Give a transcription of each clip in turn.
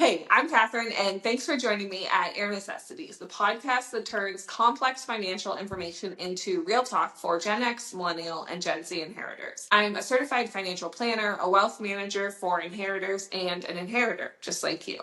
Hey, I'm Catherine, and thanks for joining me at Air Necessities, the podcast that turns complex financial information into real talk for Gen X, Millennial, and Gen Z inheritors. I'm a certified financial planner, a wealth manager for inheritors, and an inheritor, just like you.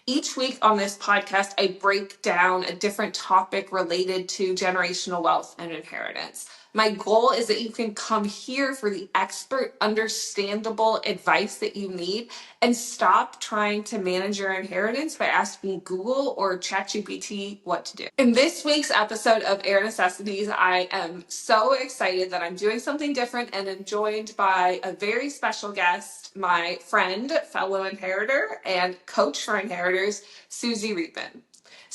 Each week on this podcast, I break down a different topic related to generational wealth and inheritance. My goal is that you can come here for the expert, understandable advice that you need and stop trying to manage your inheritance by asking Google or ChatGPT what to do. In this week's episode of Air Necessities, I am so excited that I'm doing something different and I'm joined by a very special guest, my friend, fellow inheritor, and coach for inheritors, Suzy Reidman.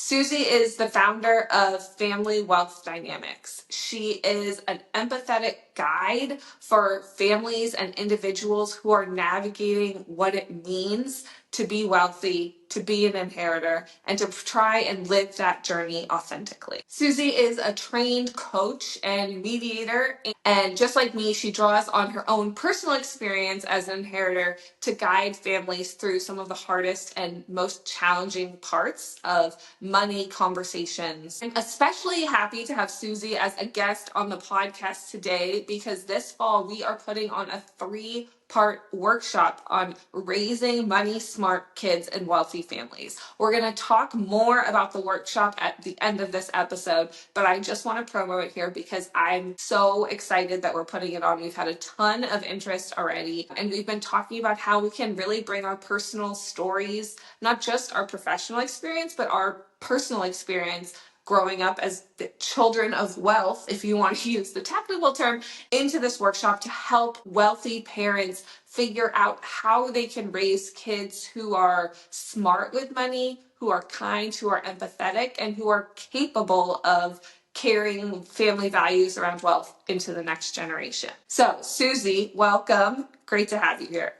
Suzy is the founder of Family Wealth Dynamics. She is an empathetic guide for families and individuals who are navigating what it means to be wealthy, to be an inheritor, and to try and live that journey authentically. Suzy is a trained coach and mediator, and just like me, she draws on her own personal experience as an inheritor to guide families through some of the hardest and most challenging parts of money conversations. I'm especially happy to have Suzy as a guest on the podcast today because this fall we are putting on a 3-part workshop on raising money smart kids in wealthy families. We're going to talk more about the workshop at the end of this episode, but I just want to promo it here because I'm so excited that we're putting it on. We've had a ton of interest already, and we've been talking about how we can really bring our personal stories, not just our professional experience, but our personal experience growing up as the children of wealth, if you want to use the technical term, into this workshop to help wealthy parents figure out how they can raise kids who are smart with money, who are kind, who are empathetic, and who are capable of carrying family values around wealth into the next generation. So, Suzy, welcome. Great to have you here.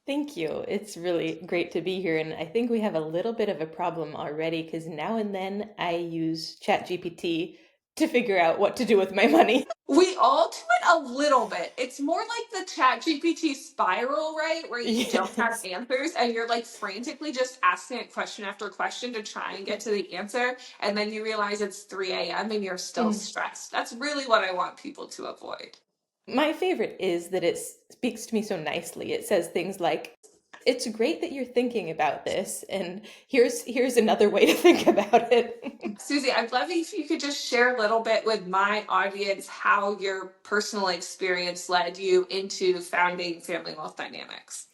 Thank you. It's really great to be here. And I think we have a little bit of a problem already because now and then I use ChatGPT to figure out what to do with my money. We all do it a little bit. It's more like the ChatGPT spiral, right? Where you don't have Yes. answers and you're like frantically just asking it question after question to try and get to the answer. And then you realize it's 3 a.m. and you're still stressed. That's really what I want people to avoid. My favorite is that it speaks to me so nicely. It says things like, "It's great that you're thinking about this, and here's another way to think about it." Suzy, I'd love if you could just share a little bit with my audience how your personal experience led you into founding Family Wealth Dynamics.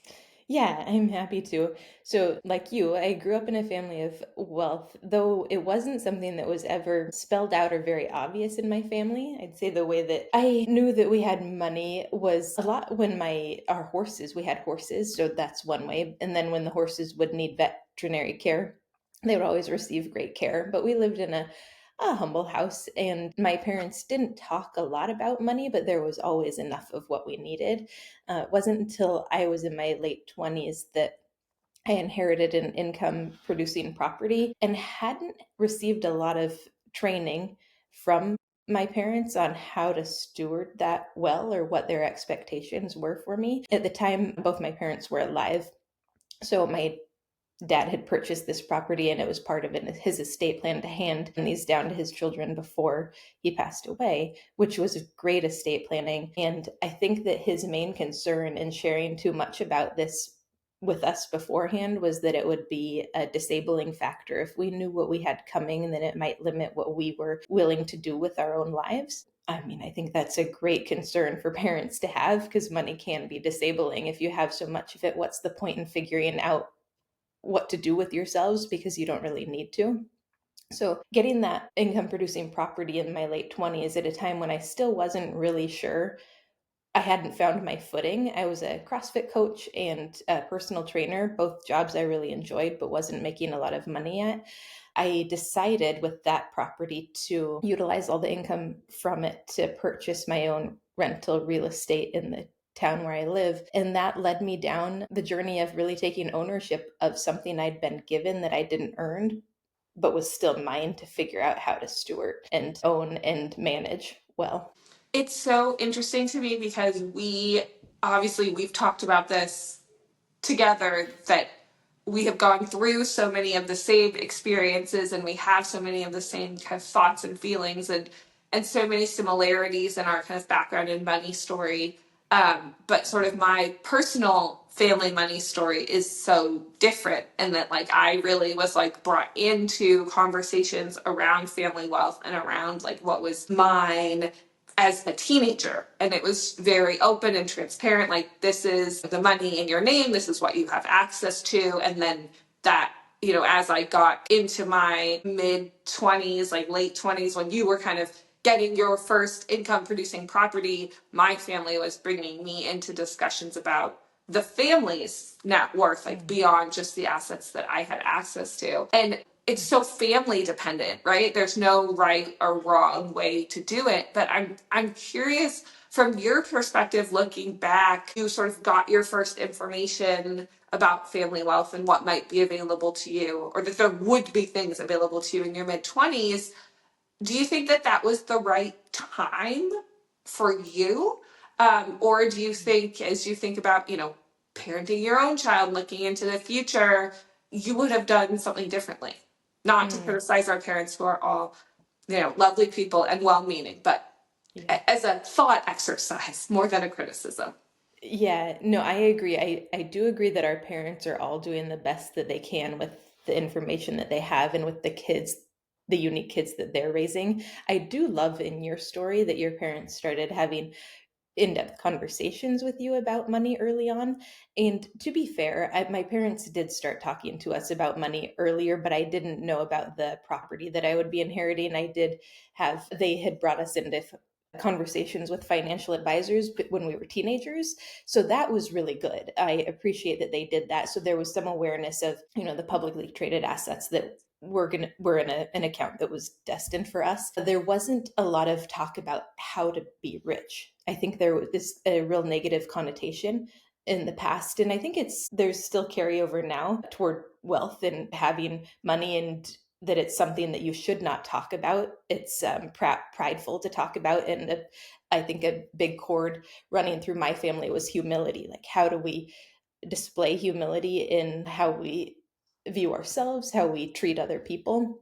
Yeah, I'm happy to. So, like you, I grew up in a family of wealth, though it wasn't something that was ever spelled out or very obvious in my family. I'd say the way that I knew that we had money was a lot when we had horses, so that's one way. And then when the horses would need veterinary care, they would always receive great care. But we lived in a humble house, and my parents didn't talk a lot about money, but there was always enough of what we needed. It wasn't until I was in my late 20s that I inherited an income producing property and hadn't received a lot of training from my parents on how to steward that well or what their expectations were for me. At the time, both my parents were alive. So my dad had purchased this property and it was part of his estate plan to hand these down to his children before he passed away, which was great estate planning. And I think that his main concern in sharing too much about this with us beforehand was that it would be a disabling factor. If we knew what we had coming, then it might limit what we were willing to do with our own lives. I mean, I think that's a great concern for parents to have because money can be disabling. If you have so much of it, what's the point in figuring out what to do with yourselves because you don't really need to? So, getting that income producing property in my late 20s at a time when I still wasn't really sure, I hadn't found my footing. I was a CrossFit coach and a personal trainer, both jobs I really enjoyed but wasn't making a lot of money at. I decided with that property to utilize all the income from it to purchase my own rental real estate in the town where I live. And that led me down the journey of really taking ownership of something I'd been given that I didn't earn, but was still mine to figure out how to steward and own and manage well. It's so interesting to me because we've talked about this together that we have gone through so many of the same experiences, and we have so many of the same kind of thoughts and feelings, and so many similarities in our kind of background and money story. But sort of my personal family money story is so different, and that like I really was like brought into conversations around family wealth and around like what was mine as a teenager, and it was very open and transparent, like this is the money in your name, this is what you have access to. And then that, you know, as I got into my mid 20s, like late 20s, when you were kind of getting your first income producing property, my family was bringing me into discussions about the family's net worth, like beyond just the assets that I had access to. And it's so family dependent, right? There's no right or wrong way to do it. But I'm curious, from your perspective, looking back, you sort of got your first information about family wealth and what might be available to you, or that there would be things available to you in your mid 20s. Do you think that that was the right time for you? Or do you think, as you think about, you know, parenting your own child, looking into the future, you would have done something differently? Not to Mm, criticize our parents, who are all, you know, lovely people and well meaning, but yeah. as a thought exercise more than a criticism. Yeah, no, I agree. I do agree that our parents are all doing the best that they can with the information that they have and with the kids, the unique kids that they're raising. I do love in your story that your parents started having in-depth conversations with you about money early on. And to be fair, my parents did start talking to us about money earlier, but I didn't know about the property that I would be inheriting. I did have, they had brought us into conversations with financial advisors when we were teenagers. So that was really good. I appreciate that they did that. So there was some awareness of, you know, the publicly traded assets that were in an account that was destined for us. There wasn't a lot of talk about how to be rich. I think there was a real negative connotation in the past, and I think there's still carryover now toward wealth and having money, and that it's something that you should not talk about. It's prideful to talk about, and I think a big chord running through my family was humility. Like, how do we display humility in how we view ourselves, how we treat other people?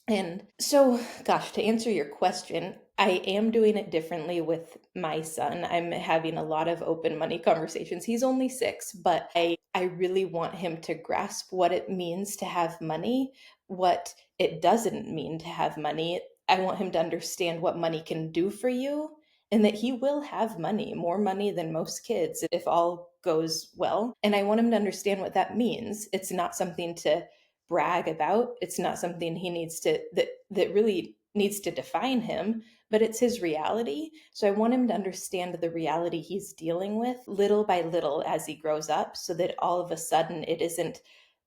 And so, gosh, to answer your question, I am doing it differently with my son. I'm having a lot of open money conversations. He's only 6, but I really want him to grasp what it means to have money, what it doesn't mean to have money. I want him to understand what money can do for you, and that he will have money, more money than most kids, if all goes well. And I want him to understand what that means. It's not something to brag about. It's not something he needs to that really needs to define him, but it's his reality. So I want him to understand the reality he's dealing with little by little as he grows up, so that all of a sudden it isn't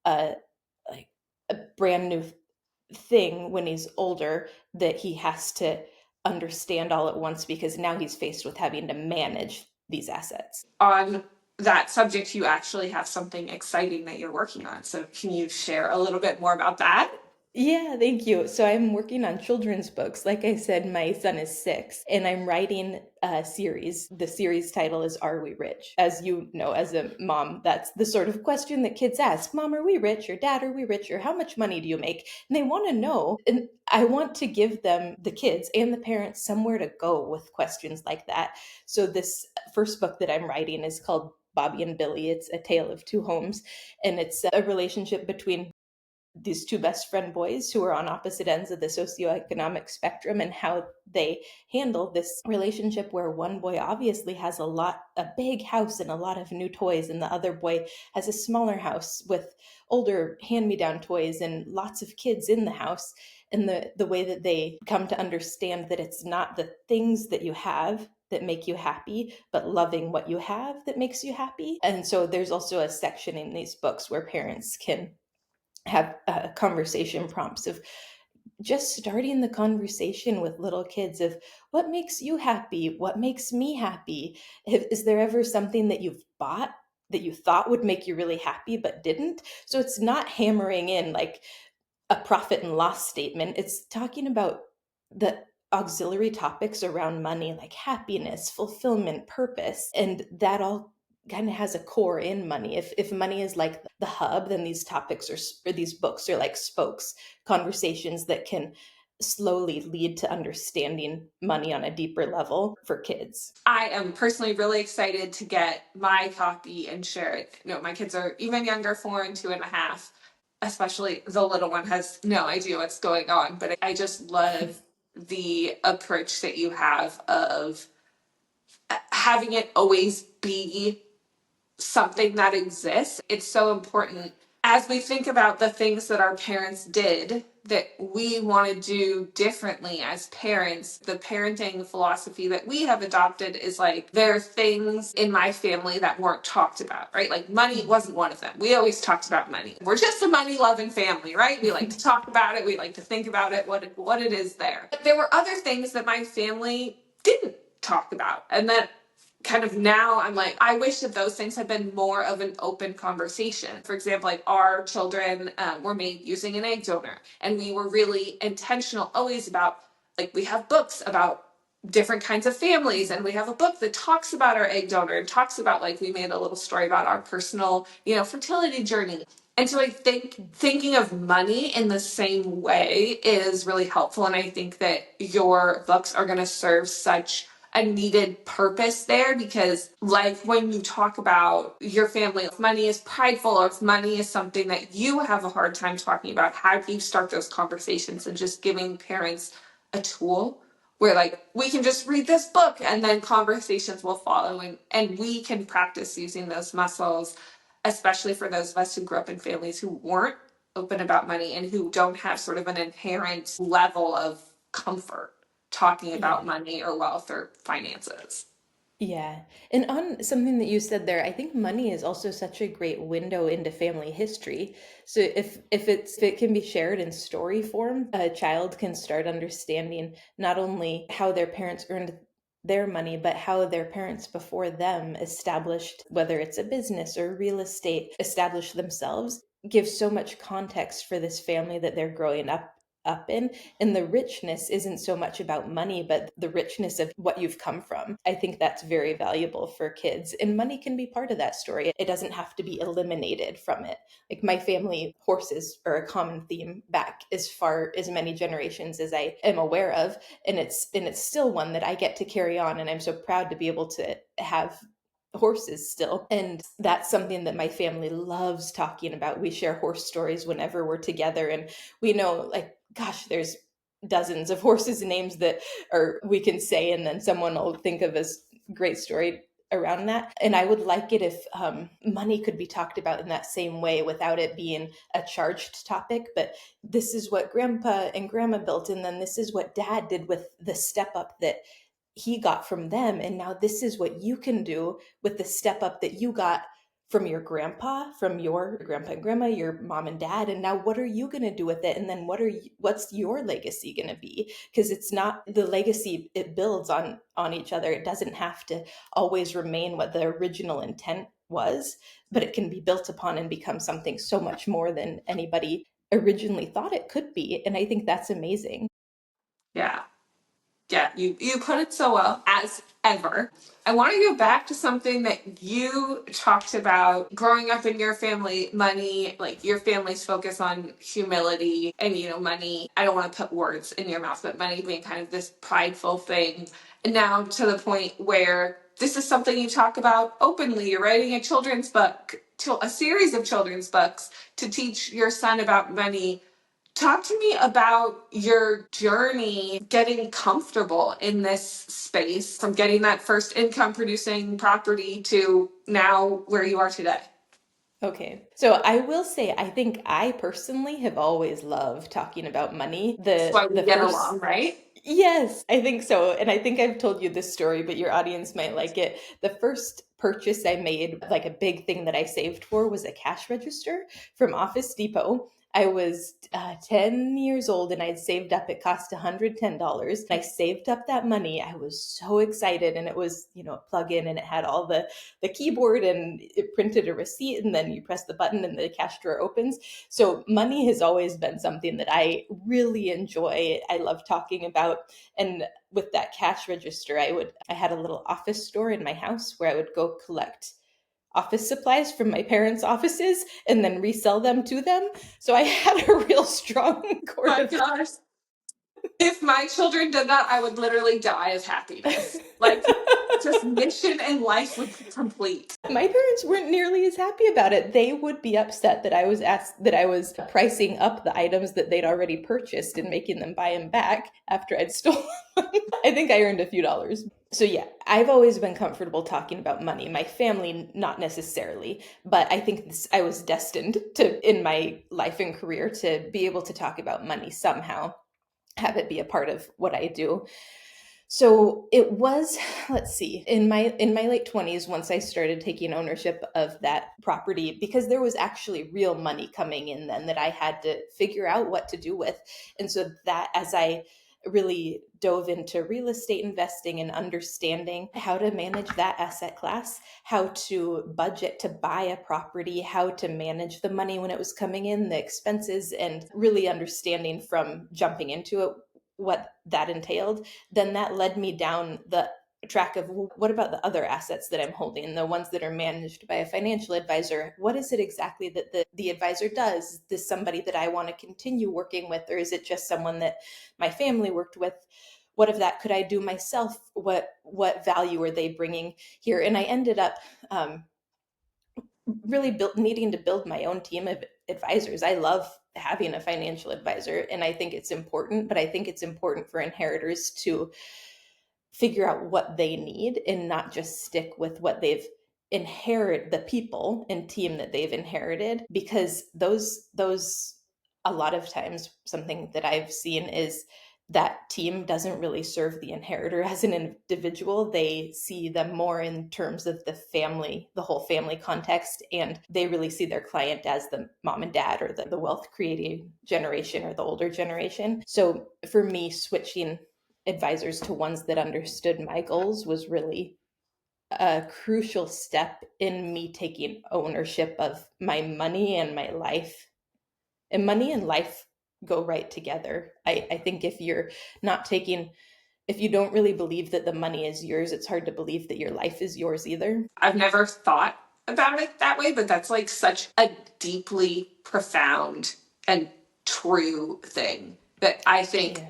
a like a brand new thing when he's older that he has to understand all at once, because now he's faced with having to manage these assets. On that subject, you actually have something exciting that you're working on. So can you share a little bit more about that? Yeah, thank you. So I'm working on children's books. Like I said, my son is 6, and I'm writing a series. The series title is Are We Rich? As you know, as a mom, that's the sort of question that kids ask. Mom, are we rich? Or Dad, are we rich? Or how much money do you make? And they want to know. And I want to give them, the kids and the parents, somewhere to go with questions like that. So this first book that I'm writing is called Bobby and Billy. It's a tale of two homes, and it's a relationship between these two best friend boys who are on opposite ends of the socioeconomic spectrum, and how they handle this relationship where one boy obviously has a big house and a lot of new toys, and the other boy has a smaller house with older hand-me-down toys and lots of kids in the house. And the way that they come to understand that it's not the things that you have that make you happy, but loving what you have that makes you happy. And so there's also a section in these books where parents can have conversation prompts of just starting the conversation with little kids of what makes you happy, what makes me happy. Is there ever something that you've bought that you thought would make you really happy but didn't? So it's not hammering in like a profit and loss statement. It's talking about the auxiliary topics around money, like happiness, fulfillment, purpose, and that all kind of has a core in money. If money is like the hub, then these topics or these books are like spokes, conversations that can slowly lead to understanding money on a deeper level for kids. I am personally really excited to get my copy and share it. No, my kids are even younger, 4 and 2.5. Especially the little one has no idea what's going on. But I just love the approach that you have of having it always be something that exists. It's so important as we think about the things that our parents did that we want to do differently as parents. The parenting philosophy that we have adopted is like, there are things in my family that weren't talked about, right? Like money wasn't one of them. We always talked about money. We're just a money loving family, right? We like to talk about it. We like to think about it, what it is there. But there were other things that my family didn't talk about. And that kind of now I'm like, I wish that those things had been more of an open conversation. For example, like our children were made using an egg donor, and we were really intentional always about, like, we have books about different kinds of families, and we have a book that talks about our egg donor and talks about, like, we made a little story about our personal, fertility journey. And so I think thinking of money in the same way is really helpful. And I think that your books are going to serve such a needed purpose there, because like when you talk about your family, if money is prideful or if money is something that you have a hard time talking about, how do you start those conversations? And just giving parents a tool where, like, we can just read this book and then conversations will follow, and we can practice using those muscles, especially for those of us who grew up in families who weren't open about money and who don't have sort of an inherent level of comfort talking about Yeah. money or wealth or finances. Yeah. And on something that you said there, I think money is also such a great window into family history. So if it can be shared in story form, a child can start understanding not only how their parents earned their money, but how their parents before them established, whether it's a business or real estate, established themselves, gives so much context for this family that they're growing up in. And the richness isn't so much about money, but the richness of what you've come from. I think that's very valuable for kids. And money can be part of that story. It doesn't have to be eliminated from it. Like my family, horses are a common theme back as far as many generations as I am aware of. And it's still one that I get to carry on. And I'm so proud to be able to have horses still. And that's something that my family loves talking about. We share horse stories whenever we're together, and we know, like, gosh, there's dozens of horses names that are we can say, and then someone will think of as great story around that. And I would like it if money could be talked about in that same way without it being a charged topic. But this is what grandpa and grandma built, and then this is what dad did with the step up that he got from them, and now this is what you can do with the step up that you got from your grandpa, from your grandpa and grandma, your mom and dad, and now what are you going to do with it? And then what's your legacy going to be? Because it's not the legacy, it builds on each other. It doesn't have to always remain what the original intent was, but it can be built upon and become something so much more than anybody originally thought it could be. And I think that's amazing. Yeah. Yeah, you put it so well, as ever. I want to go back to something that you talked about growing up in your family, money, like your family's focus on humility and, money. I don't want to put words in your mouth, but money being kind of this prideful thing. And now to the point where this is something you talk about openly. You're writing a children's book, a series of children's books to teach your son about money. Talk to me about your journey getting comfortable in this space, from getting that first income producing property to now where you are today. Okay. So I will say I think I personally have always loved talking about money. That's why we The get first along, right? Yes, I think so. And I think I've told you this story, but your audience might like it. The first purchase I made, like a big thing that I saved for, was a cash register from Office Depot. I was 10 years old and I'd saved up, it cost $110. And I saved up that money. I was so excited. And it was, a plug in, and it had all the keyboard, and it printed a receipt, and then you press the button and the cash drawer opens. So money has always been something that I really enjoy. I love talking about. And with that cash register, I had a little office store in my house where I would go collect office supplies from my parents' offices and then resell them to them. So I had a real strong core My of gosh. If my children did that, I would literally die of happiness. Like, just mission in life would be complete. My parents weren't nearly as happy about it. They would be upset that I was pricing up the items that they'd already purchased and making them buy them back after I'd stolen them. I think I earned a few dollars. So yeah, I've always been comfortable talking about money. My family, not necessarily, but I think I was destined to, in my life and career, to be able to talk about money somehow, have it be a part of what I do. So it was, let's see, in my late 20s, once I started taking ownership of that property, because there was actually real money coming in then that I had to figure out what to do with. And so that, as I really dove into real estate investing and understanding how to manage that asset class, how to budget to buy a property, how to manage the money when it was coming in, the expenses, and really understanding from jumping into it what that entailed, then that led me down the track of, well, what about the other assets that I'm holding, the ones that are managed by a financial advisor? What is it exactly that the advisor does? Is this somebody that I want to continue working with, or is it just someone that my family worked with? What of that could I do myself? What value are they bringing here? And I ended up really needing to build my own team of advisors. I love having a financial advisor, and I think it's important, but I think it's important for inheritors to figure out what they need and not just stick with what they've inherit the people and team that they've inherited, because those a lot of times, something that I've seen is that team doesn't really serve the inheritor as an individual. They see them more in terms of the family, the whole family context, and they really see their client as the mom and dad, or the wealth creating generation, or the older generation. So for me, switching advisors to ones that understood my goals was really a crucial step in me taking ownership of my money and my life. And money and life go right together. I think if you're not taking, if you don't really believe that the money is yours, it's hard to believe that your life is yours either. I've never thought about it that way, but that's like such a deeply profound and true thing that I think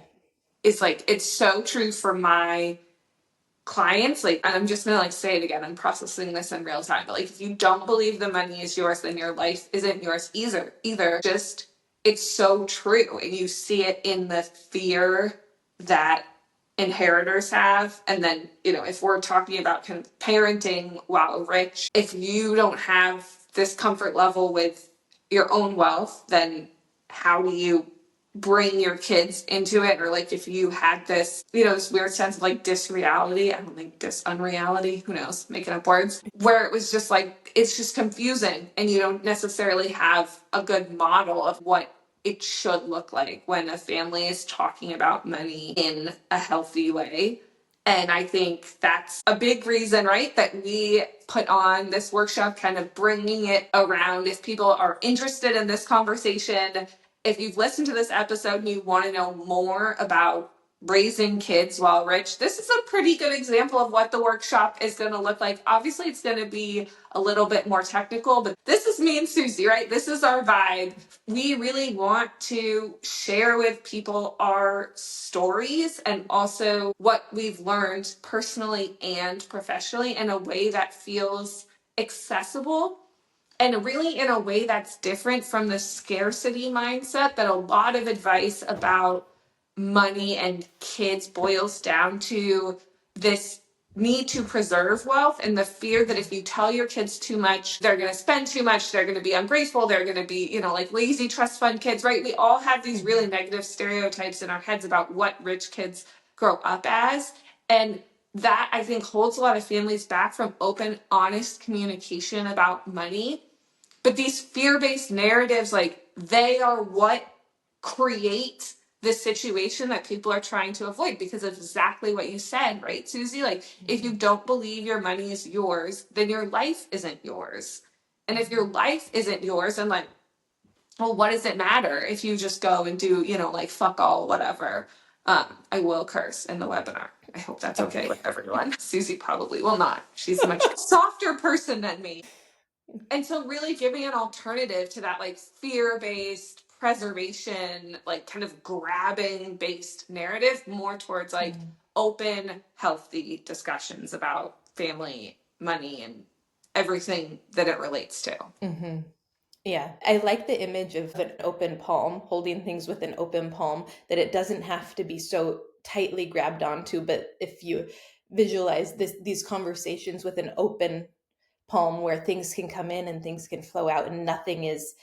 is like, it's so true for my clients. Like, and I'm just gonna like say it again, I'm processing this in real time, but like, if you don't believe the money is yours, then your life isn't yours either. Just, it's so true, and you see it in the fear that inheritors have. And then, if we're talking about kind of parenting while rich, if you don't have this comfort level with your own wealth, then how do you bring your kids into it? Or like, if you had this, this weird sense of like disreality, I don't think unreality, who knows, making up words, where it was just like, it's just confusing, and you don't necessarily have a good model of what it should look like when a family is talking about money in a healthy way. And I think that's a big reason, right, that we put on this workshop, kind of bringing it around. If people are interested in this conversation, if you've listened to this episode and you want to know more about raising kids while rich, this is a pretty good example of what the workshop is going to look like. Obviously, it's going to be a little bit more technical, but this is me and Suzy, right? This is our vibe. We really want to share with people our stories and also what we've learned personally and professionally in a way that feels accessible, and really in a way that's different from the scarcity mindset that a lot of advice about money and kids boils down to. This need to preserve wealth and the fear that if you tell your kids too much, they're going to spend too much, they're going to be ungrateful, they're going to be, like lazy trust fund kids, right? We all have these really negative stereotypes in our heads about what rich kids grow up as. And that, I think, holds a lot of families back from open, honest communication about money. But these fear-based narratives, like, they are what create the situation that people are trying to avoid, because of exactly what you said, right, Suzy? Like, if you don't believe your money is yours, then your life isn't yours. And if your life isn't yours, then like, well, what does it matter if you just go and do, like fuck all, whatever. I will curse in the webinar. I hope that's okay with everyone. Suzy probably will not. She's a much softer person than me. And so really giving an alternative to that like fear-based preservation, like kind of grabbing based narrative, more towards like open, healthy discussions about family, money, and everything that it relates to. Mm-hmm. Yeah, I like the image of an open palm, holding things with an open palm, that it doesn't have to be so tightly grabbed onto, but if you visualize these conversations with an open palm where things can come in and things can flow out and nothing is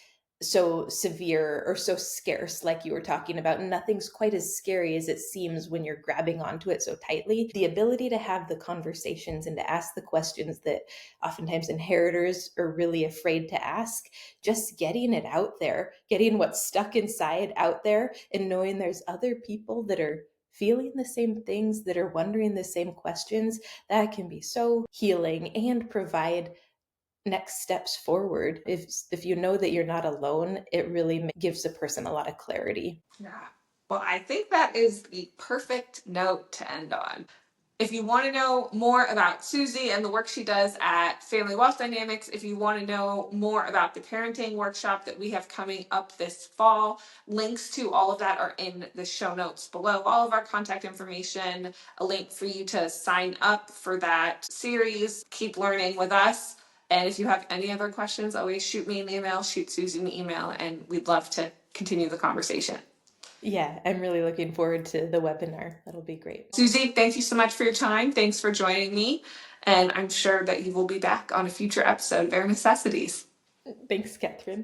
so severe or so scarce, like you were talking about. Nothing's quite as scary as it seems when you're grabbing onto it so tightly. The ability to have the conversations and to ask the questions that oftentimes inheritors are really afraid to ask, just getting it out there, getting what's stuck inside out there, and knowing there's other people that are feeling the same things, that are wondering the same questions, that can be so healing and provide next steps forward. If you know that you're not alone, it really gives a person a lot of clarity. Yeah. Well, I think that is the perfect note to end on. If you want to know more about Suzy and the work she does at Family Wealth Dynamics, if you want to know more about the parenting workshop that we have coming up this fall, links to all of that are in the show notes below. All of our contact information, a link for you to sign up for that series. Keep learning with us. And if you have any other questions, always shoot me an email, shoot Suzy an email, and we'd love to continue the conversation. Yeah, I'm really looking forward to the webinar. That'll be great. Suzy, thank you so much for your time. Thanks for joining me. And I'm sure that you will be back on a future episode of Heir Necessities. Thanks, Catherine.